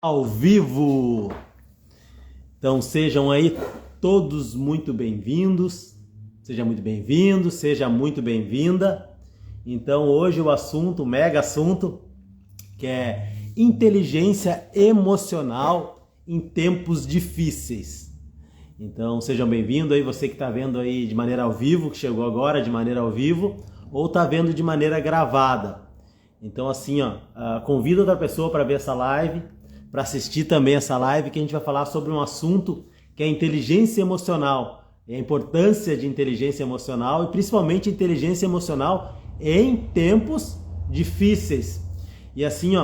Ao vivo. Então sejam aí todos muito bem-vindos. Seja muito bem-vindo, seja muito bem-vinda. Então hoje o assunto, o mega assunto, que é inteligência emocional em tempos difíceis. Então sejam bem-vindos aí, você que está vendo aí de maneira ao vivo, que chegou agora de maneira ao vivo, ou está vendo de maneira gravada. Então assim, convido outra pessoa para ver essa live, para assistir também essa live, que a gente vai falar sobre um assunto que é inteligência emocional, a importância de inteligência emocional e principalmente inteligência emocional em tempos difíceis. E assim,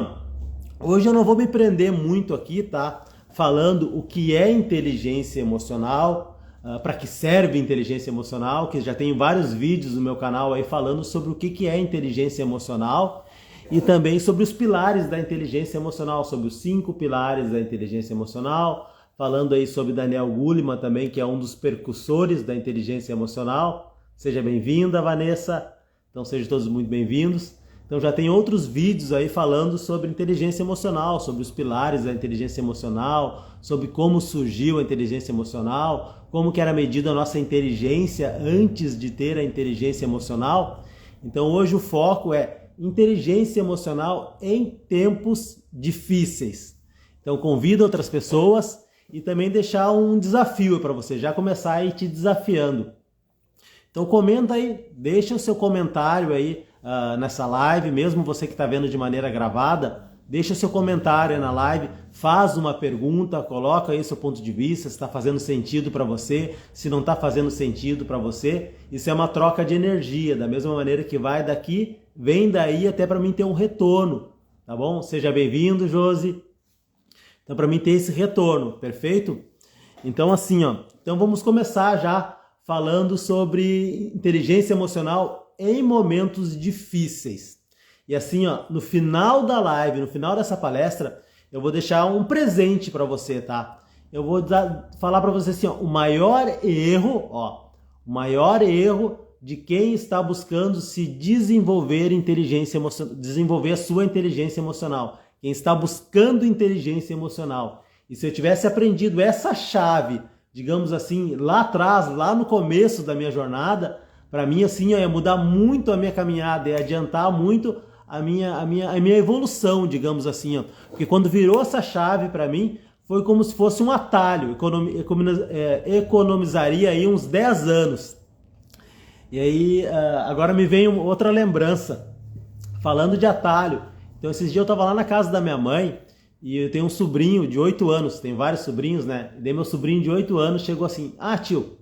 hoje eu não vou me prender muito aqui, tá? Falando o que é inteligência emocional, para que serve inteligência emocional, que já tem vários vídeos no meu canal aí falando sobre o que é inteligência emocional e também sobre os pilares da inteligência emocional, sobre os 5 pilares da inteligência emocional, falando aí sobre Daniel Goleman também, que é um dos percussores da inteligência emocional. Seja bem-vinda, Vanessa. Então sejam todos muito bem-vindos. Então já tem outros vídeos aí falando sobre inteligência emocional, sobre os pilares da inteligência emocional, sobre como surgiu a inteligência emocional, como que era medida a nossa inteligência antes de ter a inteligência emocional. Então hoje o foco é inteligência emocional em tempos difíceis. Então convido outras pessoas e também deixar um desafio para você já começar aí te desafiando. Então comenta aí, deixa o seu comentário aí nessa live, mesmo você que está vendo de maneira gravada, deixa o seu comentário aí na live, faz uma pergunta, coloca aí seu ponto de vista, se está fazendo sentido para você, se não está fazendo sentido para você. Isso é uma troca de energia, da mesma maneira que vai daqui, vem daí até para mim ter um retorno, tá bom? Seja bem-vindo, Josi. Então para mim ter esse retorno, perfeito? Então assim, então vamos começar já falando sobre inteligência emocional em momentos difíceis. E assim, no final da live, no final dessa palestra, eu vou deixar um presente para você, tá? Eu vou falar para você assim, o maior erro de quem está buscando se desenvolver inteligência emocional, desenvolver a sua inteligência emocional. Quem está buscando inteligência emocional. E se eu tivesse aprendido essa chave, digamos assim, lá atrás, lá no começo da minha jornada, para mim assim, ia mudar muito a minha caminhada, ia adiantar muito a minha evolução, digamos assim, porque quando virou essa chave para mim, foi como se fosse um atalho, economizaria aí uns 10 anos. E aí, agora me vem outra lembrança, falando de atalho. Então esses dias eu estava lá na casa da minha mãe, e eu tenho um sobrinho de 8 anos, tem vários sobrinhos, né? E daí meu sobrinho de 8 anos chegou assim, tio,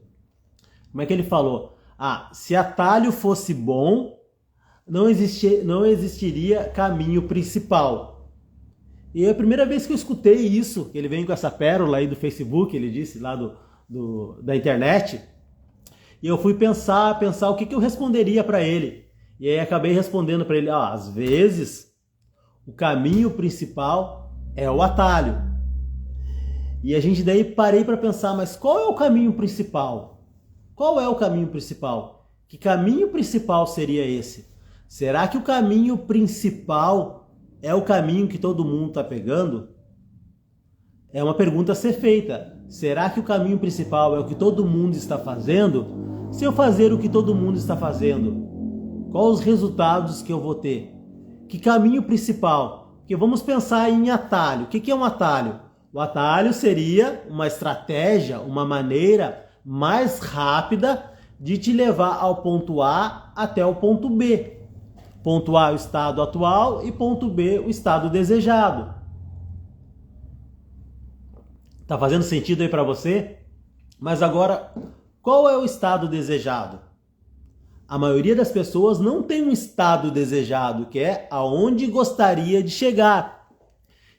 como é que ele falou? Se atalho fosse bom, não existiria caminho principal. E é a primeira vez que eu escutei isso, que ele vem com essa pérola aí do Facebook, ele disse lá da internet, e eu fui pensar o que eu responderia para ele. E aí acabei respondendo para ele, às vezes o caminho principal é o atalho. E a gente daí parei para pensar, mas qual é o caminho principal? Qual é o caminho principal? Que caminho principal seria esse? Será que o caminho principal é o caminho que todo mundo está pegando? É uma pergunta a ser feita. Será que o caminho principal é o que todo mundo está fazendo? Se eu fazer o que todo mundo está fazendo, quais os resultados que eu vou ter? Que caminho principal? Porque vamos pensar em atalho. O que é um atalho? O atalho seria uma estratégia, uma maneira mais rápida de te levar ao ponto A até o ponto B. Ponto A, o estado atual, e ponto B, o estado desejado. Tá fazendo sentido aí para você? Mas agora, qual é o estado desejado? A maioria das pessoas não tem um estado desejado, que é aonde gostaria de chegar.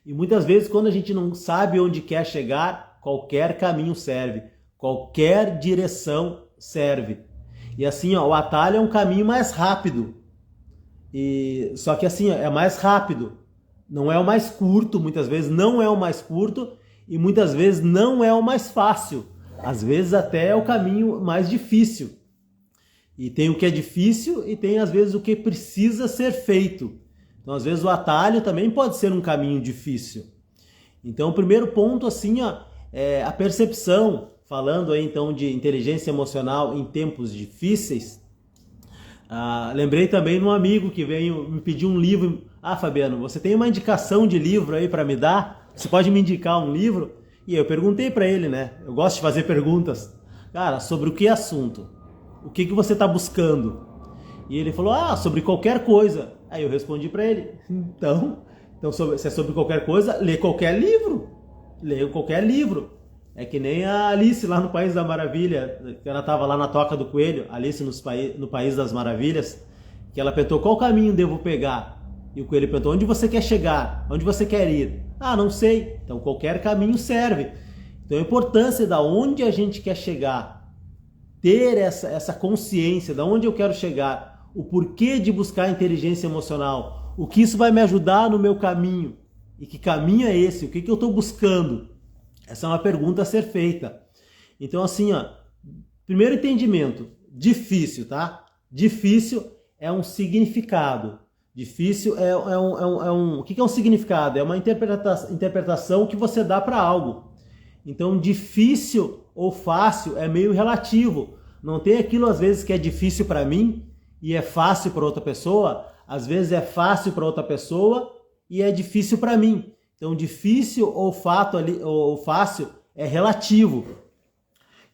E muitas vezes, quando a gente não sabe onde quer chegar, qualquer caminho serve, qualquer direção serve. E assim, o atalho é um caminho mais rápido. Só que assim, é mais rápido, não é o mais curto, muitas vezes não é o mais curto e muitas vezes não é o mais fácil, às vezes até é o caminho mais difícil. E tem o que é difícil e tem às vezes o que precisa ser feito. Então às vezes o atalho também pode ser um caminho difícil. Então, o primeiro ponto, assim, ó, é a percepção, falando aí então de inteligência emocional em tempos difíceis. Lembrei também de um amigo que veio me pedir um livro. Fabiano, você tem uma indicação de livro aí para me dar? Você pode me indicar um livro? E eu perguntei para ele, né? Eu gosto de fazer perguntas. Cara, sobre o que assunto? O que você está buscando? E ele falou, sobre qualquer coisa. Aí eu respondi para ele, então se é sobre qualquer coisa, lê qualquer livro. Leia qualquer livro. É que nem a Alice lá no País da Maravilha, que ela estava lá na Toca do Coelho, Alice no País das Maravilhas, que ela perguntou qual caminho devo pegar. E o coelho perguntou, onde você quer chegar? Onde você quer ir? Não sei. Então qualquer caminho serve. Então a importância da onde a gente quer chegar, ter essa consciência de onde eu quero chegar, o porquê de buscar inteligência emocional, o que isso vai me ajudar no meu caminho, e que caminho é esse, o que eu estou buscando. Essa é uma pergunta a ser feita. Então assim, primeiro entendimento, difícil, tá? Difícil é um significado. Difícil o que é um significado? É uma interpretação que você dá para algo. Então difícil ou fácil é meio relativo. Não tem aquilo às vezes que é difícil para mim e é fácil para outra pessoa. Às vezes é fácil para outra pessoa e é difícil para mim. Então difícil ou fácil é relativo.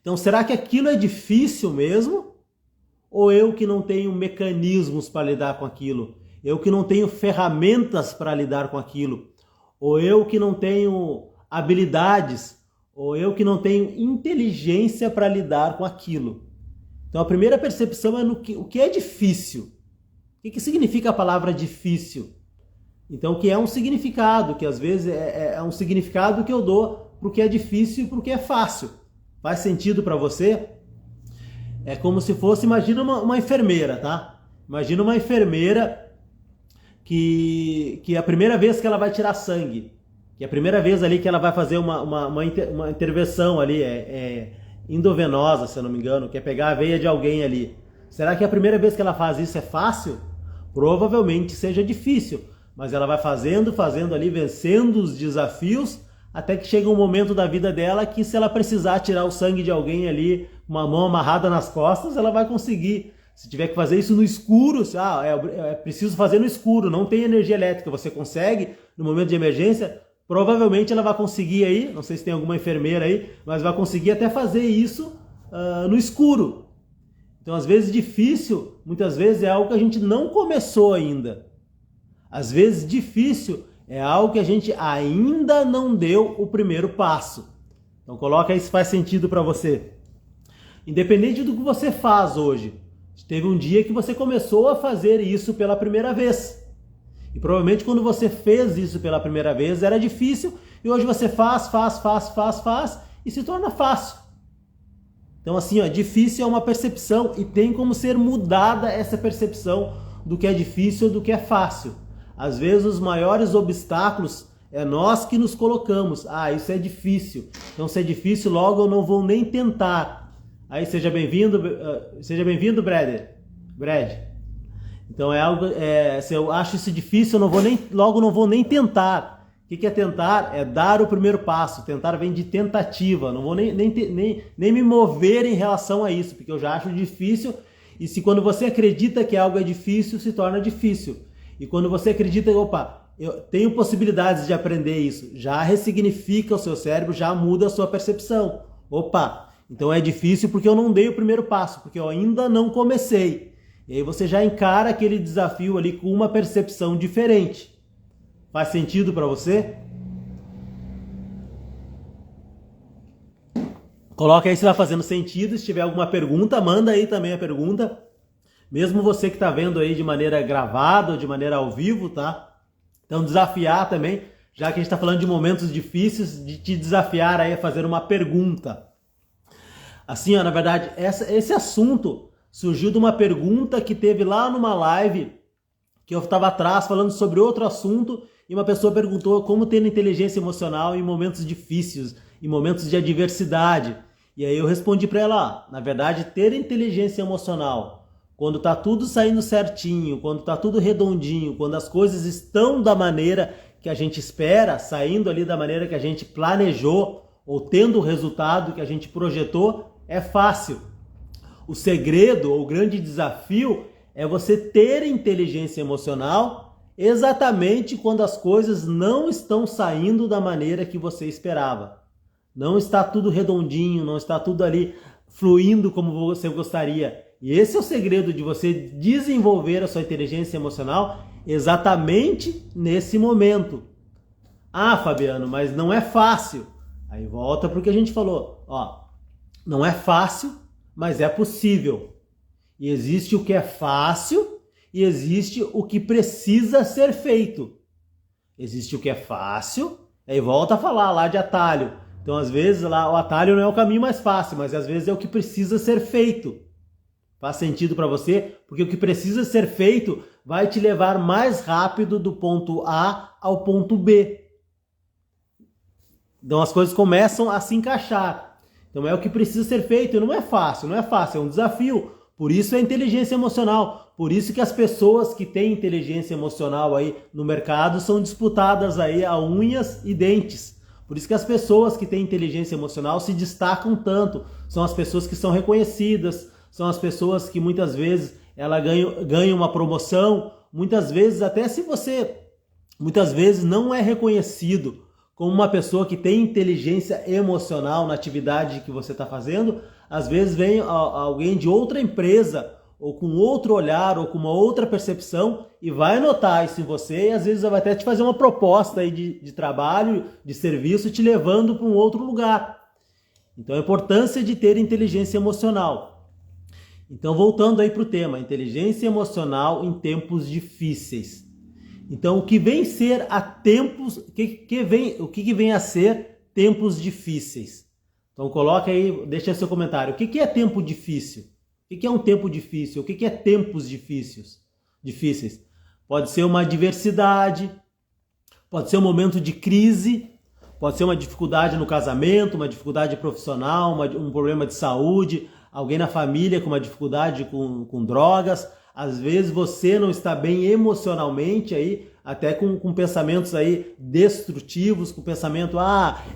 Então será que aquilo é difícil mesmo? Ou eu que não tenho mecanismos para lidar com aquilo? Eu que não tenho ferramentas para lidar com aquilo? Ou eu que não tenho habilidades? Ou eu que não tenho inteligência para lidar com aquilo? Então a primeira percepção é o que é difícil. O que significa a palavra difícil? Então que é um significado, que às vezes é um significado que eu dou para o que é difícil e para o que é fácil. Faz sentido para você? É como se fosse, imagina uma enfermeira, tá? Imagina uma enfermeira que a primeira vez que ela vai tirar sangue, que a primeira vez ali que ela vai fazer uma intervenção ali, endovenosa, se eu não me engano, que é pegar a veia de alguém ali. Será que a primeira vez que ela faz isso é fácil? Provavelmente seja difícil, mas ela vai fazendo ali, vencendo os desafios, até que chega um momento da vida dela que se ela precisar tirar o sangue de alguém ali, uma mão amarrada nas costas, ela vai conseguir. Se tiver que fazer isso no escuro, é preciso fazer no escuro, não tem energia elétrica, você consegue no momento de emergência, provavelmente ela vai conseguir aí, não sei se tem alguma enfermeira aí, mas vai conseguir até fazer isso no escuro. Então às vezes difícil, muitas vezes é algo que a gente não começou ainda. Às vezes difícil é algo que a gente ainda não deu o primeiro passo. Então coloca aí se faz sentido para você. Independente do que você faz hoje, teve um dia que você começou a fazer isso pela primeira vez. E provavelmente quando você fez isso pela primeira vez era difícil e hoje você faz e se torna fácil. Então assim, difícil é uma percepção e tem como ser mudada essa percepção do que é difícil ou do que é fácil. Às vezes os maiores obstáculos é nós que nos colocamos. Isso é difícil. Então se é difícil, logo eu não vou nem tentar. Aí seja bem-vindo, Brad. Então se eu acho isso difícil, eu não vou nem tentar. O que é tentar? É dar o primeiro passo. Tentar vem de tentativa. Não vou nem me mover em relação a isso, porque eu já acho difícil. E se quando você acredita que algo é difícil, se torna difícil. E quando você acredita, eu tenho possibilidades de aprender isso, já ressignifica o seu cérebro, já muda a sua percepção. Então é difícil porque eu não dei o primeiro passo, porque eu ainda não comecei. E aí você já encara aquele desafio ali com uma percepção diferente. Faz sentido para você? Coloca aí se vai fazendo sentido. Se tiver alguma pergunta, manda aí também a pergunta. Mesmo você que está vendo aí de maneira gravada ou de maneira ao vivo, tá? Então desafiar também, já que a gente está falando de momentos difíceis, de te desafiar aí a fazer uma pergunta. Assim, na verdade, esse assunto surgiu de uma pergunta que teve lá numa live que eu estava atrás falando sobre outro assunto e uma pessoa perguntou como ter inteligência emocional em momentos difíceis, em momentos de adversidade. E aí eu respondi para ela, na verdade, ter inteligência emocional, quando está tudo saindo certinho, quando está tudo redondinho, quando as coisas estão da maneira que a gente espera, saindo ali da maneira que a gente planejou ou tendo o resultado que a gente projetou, é fácil. O segredo ou o grande desafio é você ter inteligência emocional exatamente quando as coisas não estão saindo da maneira que você esperava. Não está tudo redondinho, não está tudo ali fluindo como você gostaria. E esse é o segredo de você desenvolver a sua inteligência emocional exatamente nesse momento. Ah, Fabiano, mas não é fácil. Aí volta para o que a gente falou. Não é fácil, mas é possível. E existe o que é fácil e existe o que precisa ser feito. Existe o que é fácil, aí volta a falar lá de atalho. Então, às vezes, lá o atalho não é o caminho mais fácil, mas às vezes é o que precisa ser feito. Faz sentido para você? Porque o que precisa ser feito vai te levar mais rápido do ponto A ao ponto B. Então, as coisas começam a se encaixar. Então, é o que precisa ser feito. E não é fácil, é um desafio. Por isso é inteligência emocional. Por isso que as pessoas que têm inteligência emocional aí no mercado são disputadas aí a unhas e dentes. Por isso que as pessoas que têm inteligência emocional se destacam tanto. São as pessoas que são reconhecidas, são as pessoas que muitas vezes ela ganha uma promoção. Muitas vezes, até se você muitas vezes não é reconhecido como uma pessoa que tem inteligência emocional na atividade que você está fazendo, às vezes vem alguém de outra empresa ou com outro olhar ou com uma outra percepção e vai notar isso em você e às vezes vai até te fazer uma proposta aí de trabalho, de serviço, te levando para um outro lugar. Então a importância de ter inteligência emocional. Então voltando aí para o tema, inteligência emocional em tempos difíceis. Então o que vem ser a tempos, o que vem a ser tempos difíceis? Então coloca aí, deixa seu comentário. O que é tempo difícil? O que é um tempo difícil? O que é tempos difíceis? Pode ser uma adversidade, pode ser um momento de crise, pode ser uma dificuldade no casamento, uma dificuldade profissional, um problema de saúde, alguém na família com uma dificuldade com drogas. Às vezes você não está bem emocionalmente aí, até com pensamentos aí destrutivos, com pensamento,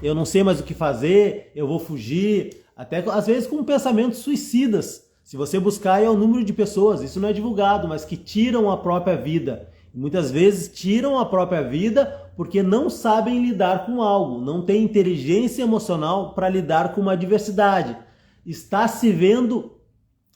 eu não sei mais o que fazer, eu vou fugir, até às vezes com pensamentos suicidas. Se você buscar, é o número de pessoas, isso não é divulgado, mas que tiram a própria vida. E muitas vezes tiram a própria vida porque não sabem lidar com algo, não têm inteligência emocional para lidar com uma adversidade. Está se vendo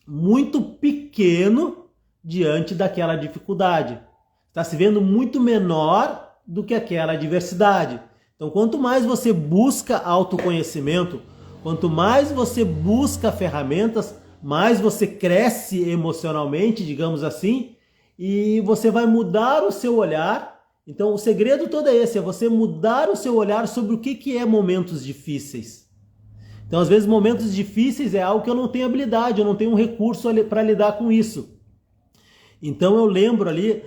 muito pequeno diante daquela dificuldade. Está se vendo muito menor do que aquela adversidade. Então, quanto mais você busca autoconhecimento, quanto mais você busca ferramentas, mais você cresce emocionalmente, digamos assim, e você vai mudar o seu olhar. Então, o segredo todo é esse, é você mudar o seu olhar sobre o que é momentos difíceis. Então, às vezes, momentos difíceis é algo que eu não tenho habilidade, eu não tenho um recurso para lidar com isso. Então, eu lembro ali,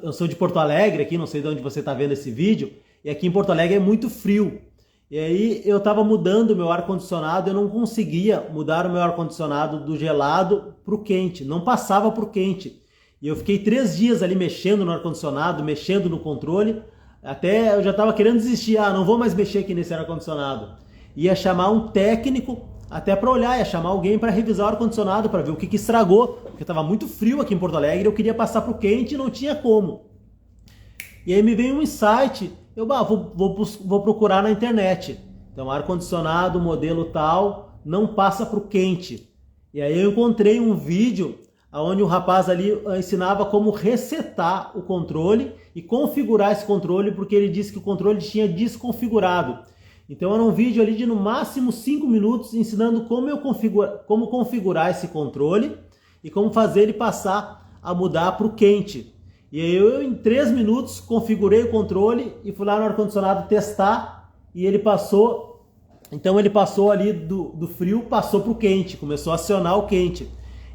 eu sou de Porto Alegre, aqui, não sei de onde você está vendo esse vídeo, e aqui em Porto Alegre é muito frio. E aí eu estava mudando o meu ar-condicionado, eu não conseguia mudar o meu ar-condicionado do gelado para o quente, não passava para o quente. E eu fiquei 3 dias ali mexendo no ar-condicionado, mexendo no controle, até eu já estava querendo desistir, não vou mais mexer aqui nesse ar-condicionado. Ia chamar um técnico até para olhar, ia chamar alguém para revisar o ar-condicionado, para ver o que estragou, porque estava muito frio aqui em Porto Alegre, eu queria passar para o quente e não tinha como. E aí me veio um insight, eu vou procurar na internet. Então, ar-condicionado, modelo tal, não passa para o quente. E aí eu encontrei um vídeo onde o rapaz ali ensinava como resetar o controle e configurar esse controle, porque ele disse que o controle tinha desconfigurado. Então era um vídeo ali de no máximo 5 minutos ensinando como configurar esse controle e como fazer ele passar a mudar para o quente. E aí eu em 3 minutos configurei o controle e fui lá no ar-condicionado testar e ele passou. Então ele passou ali do frio, passou para o quente, começou a acionar o quente.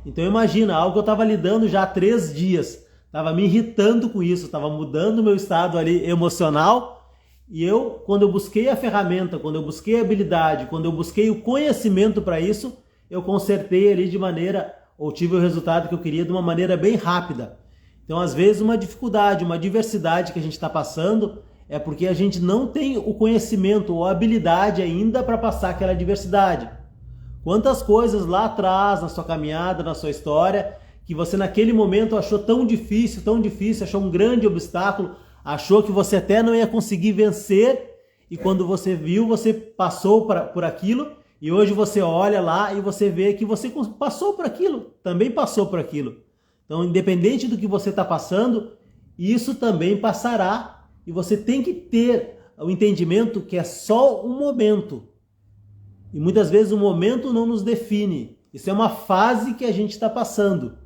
Então imagina, algo que eu estava lidando já há 3 dias, estava me irritando com isso, estava mudando o meu estado ali emocional. E quando eu busquei a ferramenta, quando eu busquei a habilidade, quando eu busquei o conhecimento para isso, eu consertei ali ou tive o resultado que eu queria de uma maneira bem rápida. Então, às vezes, uma dificuldade, uma adversidade que a gente está passando é porque a gente não tem o conhecimento ou a habilidade ainda para passar aquela adversidade. Quantas coisas lá atrás, na sua caminhada, na sua história, que você naquele momento achou tão difícil, achou um grande obstáculo, achou que você até não ia conseguir vencer, e quando você viu, você passou por aquilo, e hoje você olha lá e você vê que você passou por aquilo, também passou por aquilo. Então, independente do que você está passando, isso também passará, e você tem que ter o entendimento que é só um momento. E muitas vezes o momento não nos define. Isso é uma fase que a gente está passando.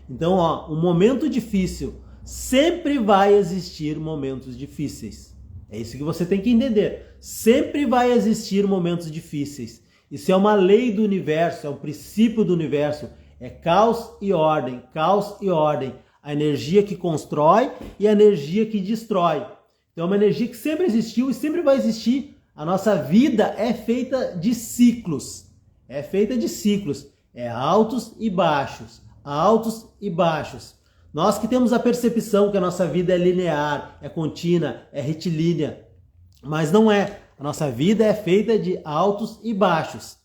Então, um momento difícil, sempre vai existir momentos difíceis. É isso que você tem que entender. Sempre vai existir momentos difíceis. Isso é uma lei do universo, é um princípio do universo. É caos e ordem, caos e ordem. A energia que constrói e a energia que destrói. Então é uma energia que sempre existiu e sempre vai existir. A nossa vida é feita de ciclos. É feita de ciclos. É altos e baixos. Altos e baixos. Nós que temos a percepção que a nossa vida é linear, é contínua, é retilínea. Mas não é. A nossa vida é feita de altos e baixos.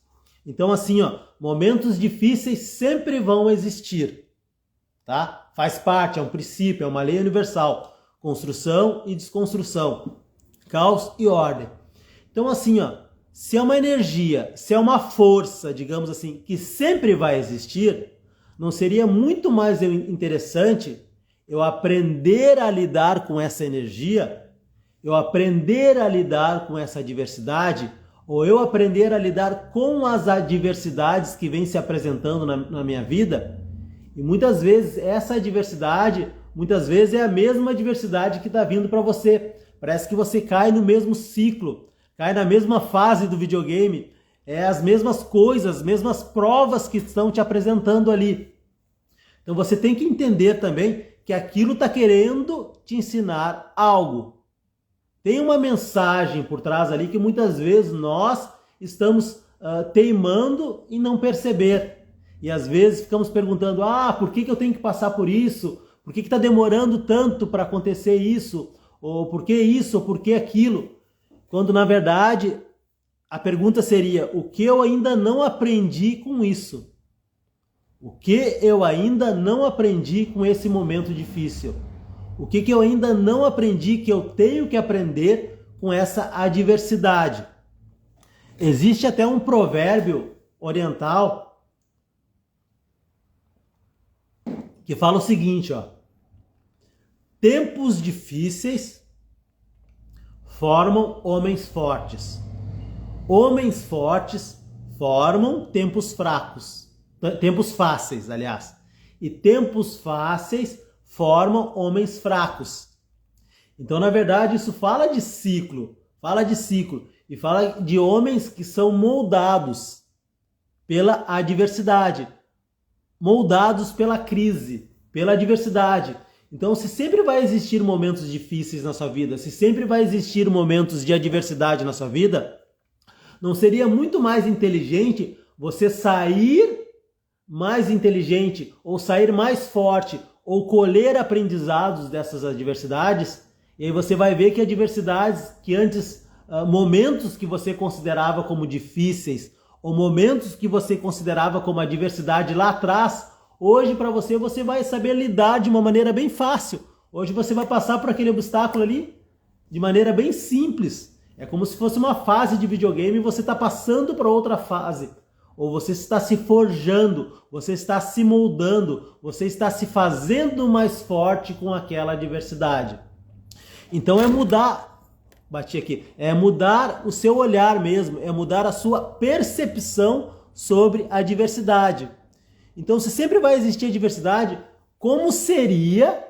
Então assim, momentos difíceis sempre vão existir. Tá? Faz parte, é um princípio, é uma lei universal. Construção e desconstrução. Caos e ordem. Então assim, se é uma energia, se é uma força, digamos assim, que sempre vai existir, não seria muito mais interessante eu aprender a lidar com essa energia, eu aprender a lidar com essa adversidade, ou eu aprender a lidar com as adversidades que vêm se apresentando na minha vida? E muitas vezes essa adversidade, muitas vezes é a mesma adversidade que está vindo para você. Parece que você cai no mesmo ciclo, cai na mesma fase do videogame, é as mesmas coisas, as mesmas provas que estão te apresentando ali. Então você tem que entender também que aquilo está querendo te ensinar algo. Tem uma mensagem por trás ali que muitas vezes nós estamos teimando em não perceber. E às vezes ficamos perguntando, por que eu tenho que passar por isso? Por que está demorando tanto para acontecer isso? Ou por que isso? Ou por que aquilo? Quando na verdade a pergunta seria, o que eu ainda não aprendi com isso? O que eu ainda não aprendi com esse momento difícil? O que eu ainda não aprendi que eu tenho que aprender com essa adversidade? Existe até um provérbio oriental que fala o seguinte, tempos difíceis formam homens fortes. Homens fortes formam tempos fracos. Tempos fáceis, aliás. E tempos fáceis formam homens fracos. Então, na verdade, isso fala de ciclo. E fala de homens que são moldados pela adversidade. Moldados pela crise, pela adversidade. Então, se sempre vai existir momentos difíceis na sua vida, se sempre vai existir momentos de adversidade na sua vida, não seria muito mais inteligente você sair mais inteligente, ou sair mais forte, ou colher aprendizados dessas adversidades? E aí você vai ver que adversidades que antes, momentos que você considerava como difíceis, ou momentos que você considerava como adversidade lá atrás, hoje para você vai saber lidar de uma maneira bem fácil. Hoje você vai passar por aquele obstáculo ali de maneira bem simples. É como se fosse uma fase de videogame e você está passando para outra fase. Ou você está se forjando, você está se moldando, você está se fazendo mais forte com aquela adversidade. Então é mudar, é mudar o seu olhar mesmo, é mudar a sua percepção sobre a adversidade. Então, se sempre vai existir adversidade, como seria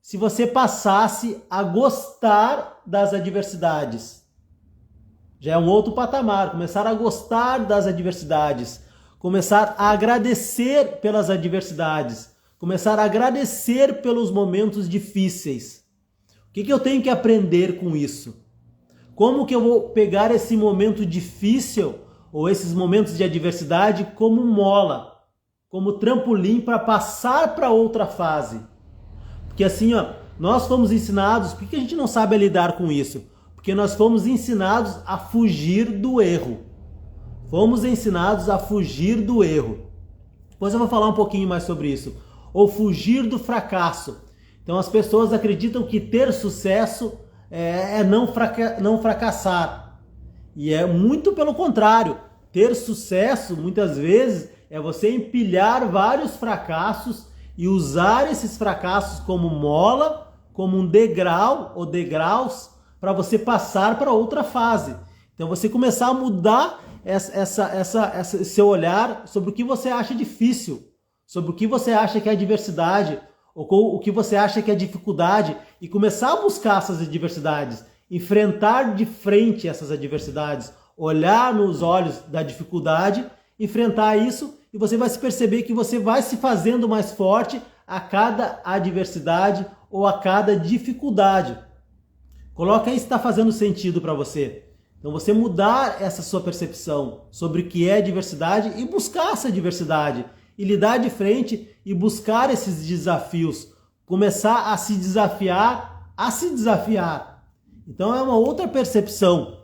se você passasse a gostar das adversidades? Já é um outro patamar, começar a gostar das adversidades, começar a agradecer pelas adversidades, começar a agradecer pelos momentos difíceis. O que eu tenho que aprender com isso? Como que eu vou pegar esse momento difícil ou esses momentos de adversidade como mola, como trampolim para passar para outra fase? Porque assim, ó, nós fomos ensinados, por que a gente não sabe lidar com isso? Porque nós fomos ensinados a fugir do erro. Fomos ensinados a fugir do erro. Depois eu vou falar um pouquinho mais sobre isso. Ou fugir do fracasso. Então as pessoas acreditam que ter sucesso é não fracassar. E é muito pelo contrário. Ter sucesso, muitas vezes, é você empilhar vários fracassos e usar esses fracassos como mola, como um degrau ou degraus para você passar para outra fase. Então você começar a mudar esse seu olhar sobre o que você acha difícil, sobre o que você acha que é adversidade, ou o que você acha que é dificuldade, e começar a buscar essas adversidades, enfrentar de frente essas adversidades, olhar nos olhos da dificuldade, enfrentar isso, e você vai se perceber que você vai se fazendo mais forte a cada adversidade ou a cada dificuldade. Coloca aí se está fazendo sentido para você. Então você mudar essa sua percepção sobre o que é diversidade e buscar essa diversidade. E lidar de frente e buscar esses desafios. Começar a se desafiar a se desafiar. Então é uma outra percepção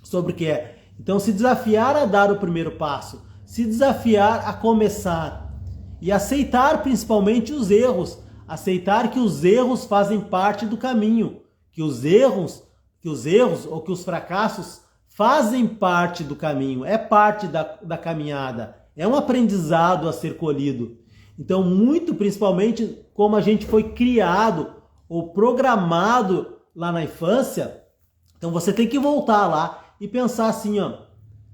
sobre o que é. Então se desafiar a dar o primeiro passo. Se desafiar a começar. E aceitar principalmente os erros. Aceitar que os erros fazem parte do caminho. Que os erros ou que os fracassos fazem parte do caminho, é parte da caminhada, é um aprendizado a ser colhido. Então, muito principalmente como a gente foi criado ou programado lá na infância, então você tem que voltar lá e pensar assim, ó,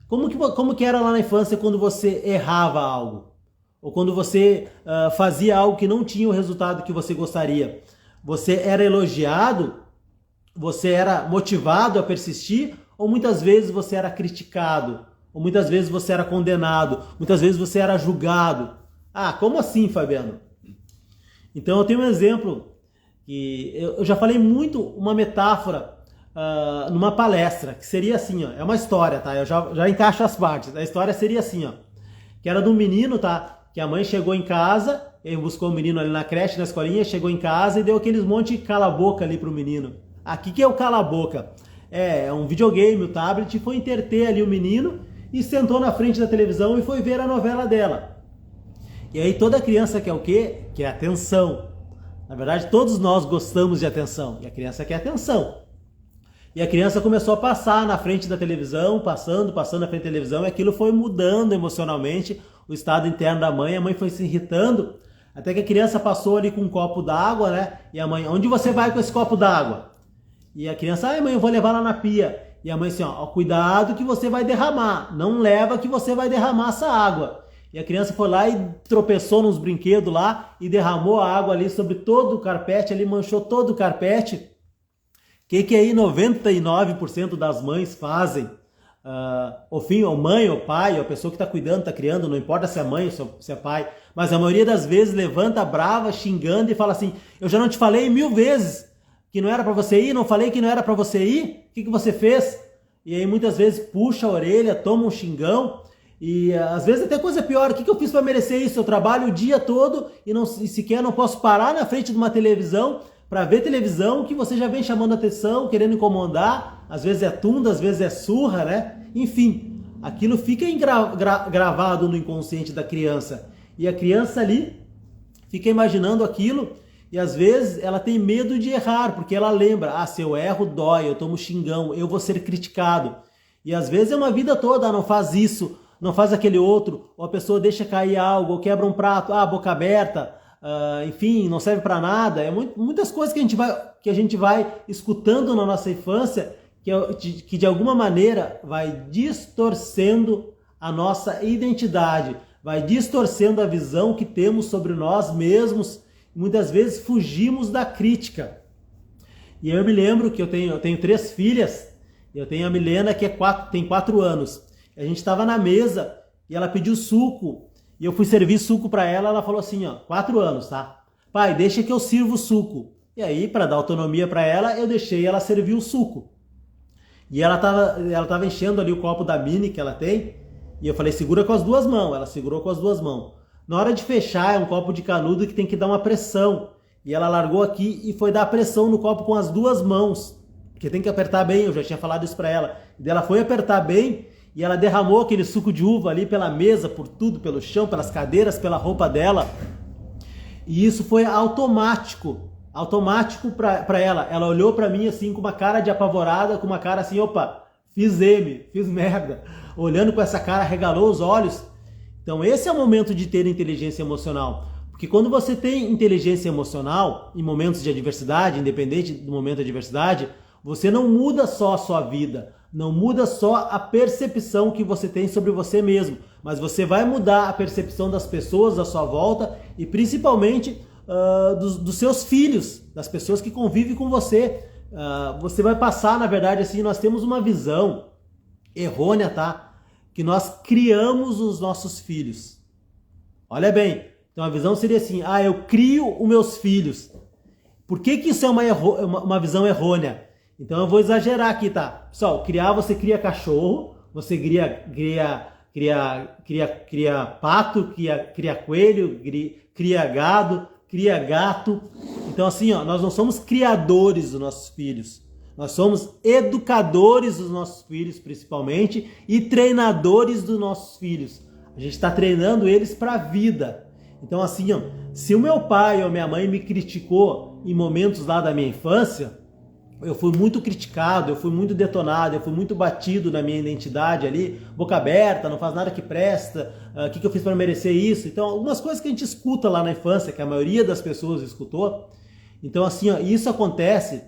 como que era lá na infância quando você errava algo? Ou quando você fazia algo que não tinha o resultado que você gostaria? Você era elogiado? Você era motivado a persistir, ou muitas vezes você era criticado, ou muitas vezes você era condenado, muitas vezes você era julgado. Ah, como assim, Fabiano? Então eu tenho um exemplo, que eu já falei muito, uma metáfora numa palestra, que seria assim, ó, é uma história, tá? Eu já encaixo as partes. A história seria assim, ó, que era de um menino, tá? Que a mãe chegou em casa, ele buscou o menino ali na creche, na escolinha, chegou em casa e deu aqueles monte de cala-boca ali pro menino. Aqui que é o cala-boca? É um videogame, o tablet, foi entreter ali o menino e sentou na frente da televisão e foi ver a novela dela. E aí toda criança quer o quê? Quer atenção. Na verdade, todos nós gostamos de atenção. E a criança quer atenção. E a criança começou a passar na frente da televisão, passando na frente da televisão, e aquilo foi mudando emocionalmente o estado interno da mãe. A mãe foi se irritando, até que a criança passou ali com um copo d'água, né? E a mãe, onde você vai com esse copo d'água? E a criança, ai mãe, eu vou levar lá na pia. E a mãe assim, ó, cuidado que você vai derramar. Não leva que você vai derramar essa água. E a criança foi lá e tropeçou nos brinquedos lá e derramou a água ali sobre todo o carpete, ali manchou todo o carpete. Que aí 99% das mães fazem? Ou mãe, ou pai, ou a pessoa que está cuidando, está criando, não importa se é mãe ou se é pai, mas a maioria das vezes levanta brava, xingando e fala assim, eu já não te falei 1000 vezes que não era para você ir, não falei que não era para você ir, o que você fez? E aí muitas vezes puxa a orelha, toma um xingão, e às vezes até coisa pior, o que eu fiz para merecer isso? Eu trabalho o dia todo e sequer não posso parar na frente de uma televisão para ver televisão, que você já vem chamando atenção, querendo incomodar, às vezes é tunda, às vezes é surra, né? Enfim, aquilo fica gravado no inconsciente da criança, e a criança ali fica imaginando aquilo. E às vezes ela tem medo de errar, porque ela lembra, se eu erro dói, eu tomo xingão, eu vou ser criticado. E às vezes é uma vida toda, não faz isso, não faz aquele outro, ou a pessoa deixa cair algo, ou quebra um prato, boca aberta, enfim, não serve para nada. É muitas coisas que a gente vai escutando na nossa infância, que de alguma maneira vai distorcendo a nossa identidade, vai distorcendo a visão que temos sobre nós mesmos. Muitas vezes fugimos da crítica. E eu me lembro que eu tenho 3 filhas. Eu tenho a Milena, que tem 4 anos. A gente estava na mesa e ela pediu suco. E eu fui servir suco para ela. Ela falou assim, 4 anos, tá? Pai, deixa que eu sirvo o suco. E aí, para dar autonomia para ela, eu deixei ela servir o suco. E ela tava enchendo ali o copo da Mini que ela tem. E eu falei, segura com as 2 mãos. Ela segurou com as 2 mãos. Na hora de fechar, é um copo de canudo que tem que dar uma pressão. e ela largou aqui e foi dar pressão no copo com as duas mãos, porque tem que apertar bem, eu já tinha falado isso para ela. E ela foi apertar bem e ela derramou aquele suco de uva ali pela mesa, por tudo, pelo chão, pelas cadeiras, pela roupa dela. E isso foi automático para ela. Ela olhou para mim assim com uma cara de apavorada, com uma cara assim, opa, fiz merda. Olhando com essa cara, regalou os olhos. Então esse é o momento de ter inteligência emocional. Porque quando você tem inteligência emocional, em momentos de adversidade, independente do momento de adversidade, você não muda só a sua vida, não muda só a percepção que você tem sobre você mesmo, mas você vai mudar a percepção das pessoas à sua volta e principalmente dos seus filhos, das pessoas que convivem com você. Você vai passar, na verdade, assim, nós temos uma visão errônea, tá? Que nós criamos os nossos filhos. Olha bem, então a visão seria assim, eu crio os meus filhos. Por que isso é uma visão errônea? Então eu vou exagerar aqui, tá? Pessoal, você cria cachorro, você cria pato, cria coelho, cria gado, cria gato. Então assim, nós não somos criadores dos nossos filhos. Nós somos educadores dos nossos filhos, principalmente, e treinadores dos nossos filhos. A gente está treinando eles para a vida. Então assim, se o meu pai ou minha mãe me criticou em momentos lá da minha infância, eu fui muito criticado, eu fui muito detonado, eu fui muito batido na minha identidade ali, boca aberta, não faz nada que presta, o que eu fiz para merecer isso? Então, algumas coisas que a gente escuta lá na infância, que a maioria das pessoas escutou. Então, assim, isso acontece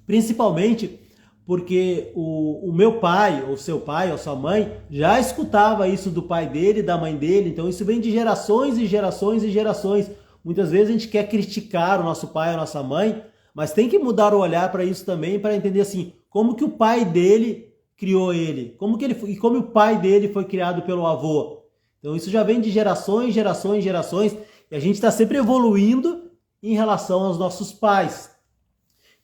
principalmente porque o meu pai, ou seu pai, ou sua mãe, já escutava isso do pai dele, da mãe dele. Então, isso vem de gerações e gerações e gerações. Muitas vezes a gente quer criticar o nosso pai ou a nossa mãe, mas tem que mudar o olhar para isso também, para entender assim, como que o pai dele criou ele, e como o pai dele foi criado pelo avô. Então isso já vem de gerações, gerações, gerações, e a gente está sempre evoluindo em relação aos nossos pais.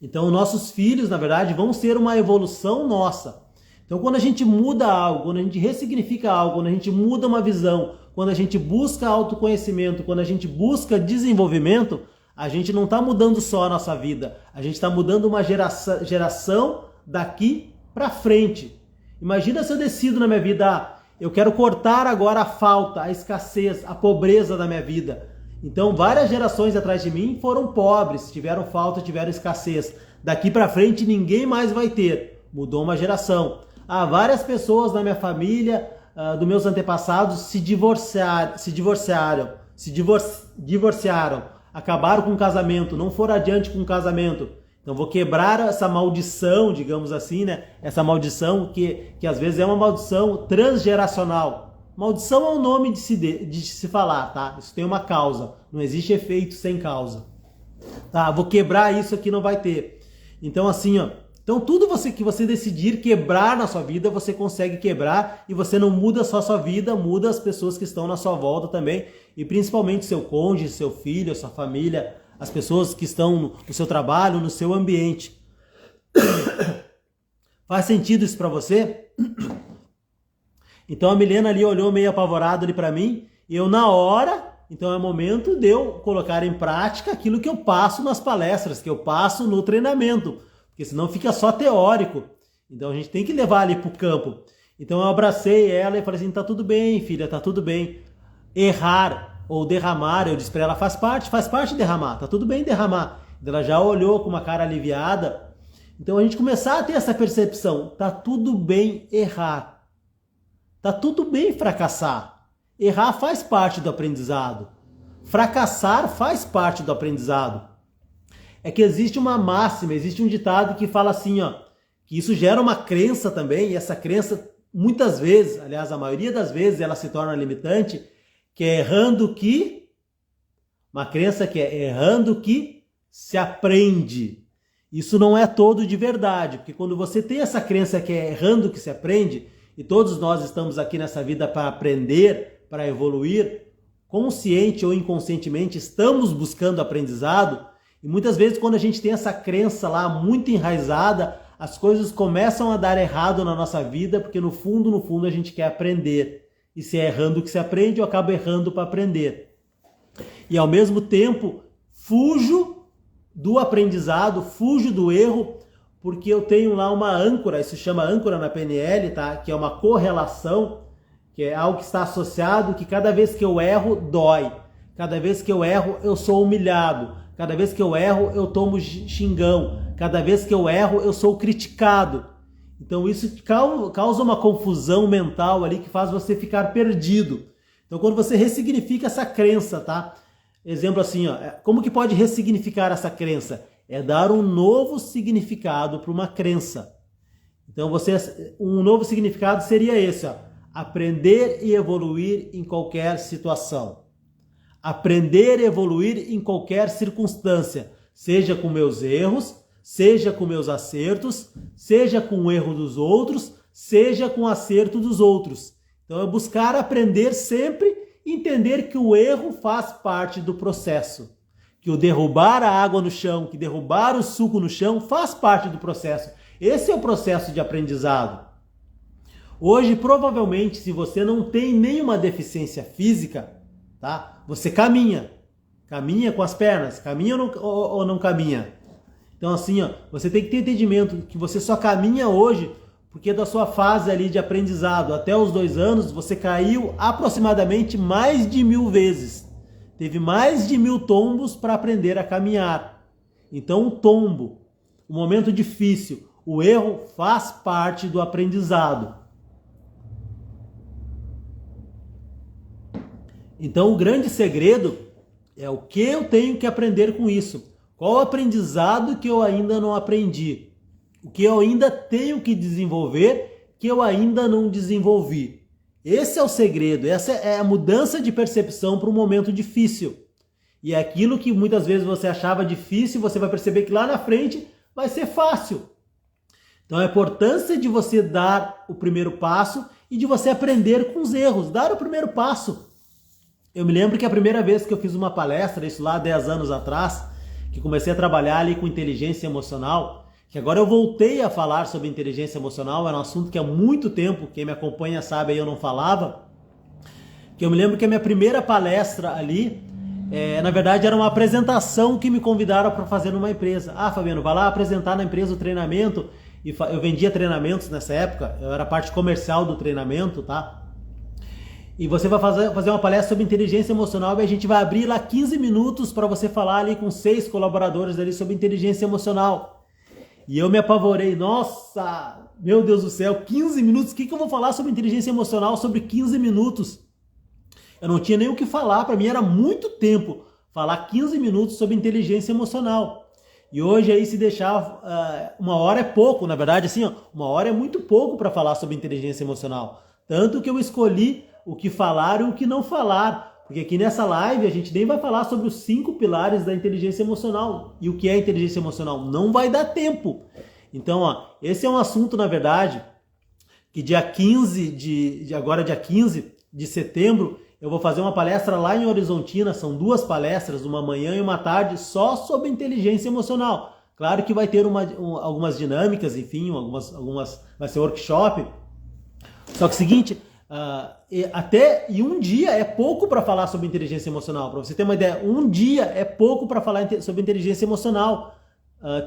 Então nossos filhos, na verdade, vão ser uma evolução nossa. Então quando a gente muda algo, quando a gente ressignifica algo, quando a gente muda uma visão, quando a gente busca autoconhecimento, quando a gente busca desenvolvimento, a gente não está mudando só a nossa vida, a gente está mudando uma geração daqui para frente. Imagina se eu decido na minha vida, eu quero cortar agora a falta, a escassez, a pobreza da minha vida. Então várias gerações atrás de mim foram pobres, tiveram falta, tiveram escassez. Daqui para frente ninguém mais vai ter, mudou uma geração. Várias pessoas na minha família, dos meus antepassados, se divorciaram, acabaram com o casamento, não foram adiante com o casamento. Então vou quebrar essa maldição, digamos assim, né? Essa maldição que às vezes é uma maldição transgeracional. Maldição é o nome de se falar, tá? Isso tem uma causa, não existe efeito sem causa. Tá, vou quebrar isso aqui, não vai ter. Então assim, então tudo que você decidir quebrar na sua vida, você consegue quebrar, e você não muda só a sua vida, muda as pessoas que estão na sua volta também, e principalmente seu cônjuge, seu filho, sua família, as pessoas que estão no seu trabalho, no seu ambiente. Faz sentido isso para você? Então a Milena ali olhou meio apavorada ali para mim, e eu na hora, então é momento de eu colocar em prática aquilo que eu passo nas palestras, que eu passo no treinamento, porque senão fica só teórico. Então a gente tem que levar ali pro campo. Então eu abracei ela e falei assim, tá tudo bem, filha, tá tudo bem. Errar ou derramar, eu disse para ela, faz parte derramar, tá tudo bem derramar. Ela já olhou com uma cara aliviada. Então a gente começar a ter essa percepção, tá tudo bem errar. Tá tudo bem fracassar. Errar faz parte do aprendizado. Fracassar faz parte do aprendizado. É que existe uma máxima, existe um ditado que fala assim, que isso gera uma crença também, e essa crença muitas vezes, aliás, a maioria das vezes ela se torna limitante, que é uma crença que é errando que se aprende. Isso não é todo de verdade, porque quando você tem essa crença que é errando que se aprende, e todos nós estamos aqui nessa vida para aprender, para evoluir, consciente ou inconscientemente estamos buscando aprendizado, e muitas vezes quando a gente tem essa crença lá muito enraizada, as coisas começam a dar errado na nossa vida, porque no fundo a gente quer aprender. E se é errando que se aprende, eu acabo errando para aprender. E ao mesmo tempo, fujo do aprendizado, fujo do erro, porque eu tenho lá uma âncora, isso se chama âncora na PNL, tá? Que é uma correlação, que é algo que está associado, que cada vez que eu erro, dói. Cada vez que eu erro, eu sou humilhado. Cada vez que eu erro, eu tomo xingão. Cada vez que eu erro, eu sou criticado. Então isso causa uma confusão mental ali que faz você ficar perdido. Então quando você ressignifica essa crença, tá? Exemplo assim, ó, como que pode ressignificar essa crença? É dar um novo significado para uma crença. Então um novo significado seria esse, ó, aprender e evoluir em qualquer situação. Aprender e evoluir em qualquer circunstância, seja com meus erros, seja com meus acertos, seja com o erro dos outros, seja com o acerto dos outros. Então é buscar aprender sempre e entender que o erro faz parte do processo. Que o derrubar a água no chão, que derrubar o suco no chão faz parte do processo. Esse é o processo de aprendizado. Hoje, provavelmente, se você não tem nenhuma deficiência física, tá? Você caminha com as pernas, caminha ou não caminha? Então assim, ó, você tem que ter entendimento que você só caminha hoje porque da sua fase ali de aprendizado até os 2 anos, você caiu aproximadamente mais de 1000 vezes. Teve mais de 1000 tombos para aprender a caminhar. Então o tombo, o momento difícil, o erro faz parte do aprendizado. Então o grande segredo é o que eu tenho que aprender com isso. Qual o aprendizado que eu ainda não aprendi? O que eu ainda tenho que desenvolver que eu ainda não desenvolvi? Esse é o segredo, essa é a mudança de percepção para um momento difícil. E é aquilo que muitas vezes você achava difícil, você vai perceber que lá na frente vai ser fácil. Então a importância de você dar o primeiro passo e de você aprender com os erros, dar o primeiro passo. Eu me lembro que a primeira vez que eu fiz uma palestra, isso lá 10 anos atrás, que comecei a trabalhar ali com inteligência emocional, que agora eu voltei a falar sobre inteligência emocional, era um assunto que há muito tempo, quem me acompanha sabe, aí eu não falava, que eu me lembro que a minha primeira palestra ali, na verdade era uma apresentação que me convidaram para fazer numa empresa. Ah, Fabiano, vai lá apresentar na empresa o treinamento, e eu vendia treinamentos nessa época, eu era parte comercial do treinamento, tá? E você vai fazer uma palestra sobre inteligência emocional e a gente vai abrir lá 15 minutos para você falar ali com 6 colaboradores ali sobre inteligência emocional. E eu me apavorei, nossa, meu Deus do céu, 15 minutos, o que eu vou falar sobre inteligência emocional sobre 15 minutos? Eu não tinha nem o que falar, para mim era muito tempo falar 15 minutos sobre inteligência emocional. E hoje aí se deixar, 1 hora é pouco, na verdade assim, ó, 1 hora é muito pouco para falar sobre inteligência emocional. Tanto que eu escolhi o que falar e o que não falar. Porque aqui nessa live a gente nem vai falar sobre os 5 pilares da inteligência emocional. E o que é inteligência emocional? Não vai dar tempo. Então, ó, esse é um assunto, na verdade, que dia 15 de setembro, eu vou fazer uma palestra lá em Horizontina. São 2 palestras, uma manhã e uma tarde, só sobre inteligência emocional. Claro que vai ter algumas dinâmicas, enfim, vai ser workshop. Só que é o seguinte, até um dia é pouco para falar sobre inteligência emocional. Para você ter uma ideia, um dia é pouco para falar sobre inteligência emocional.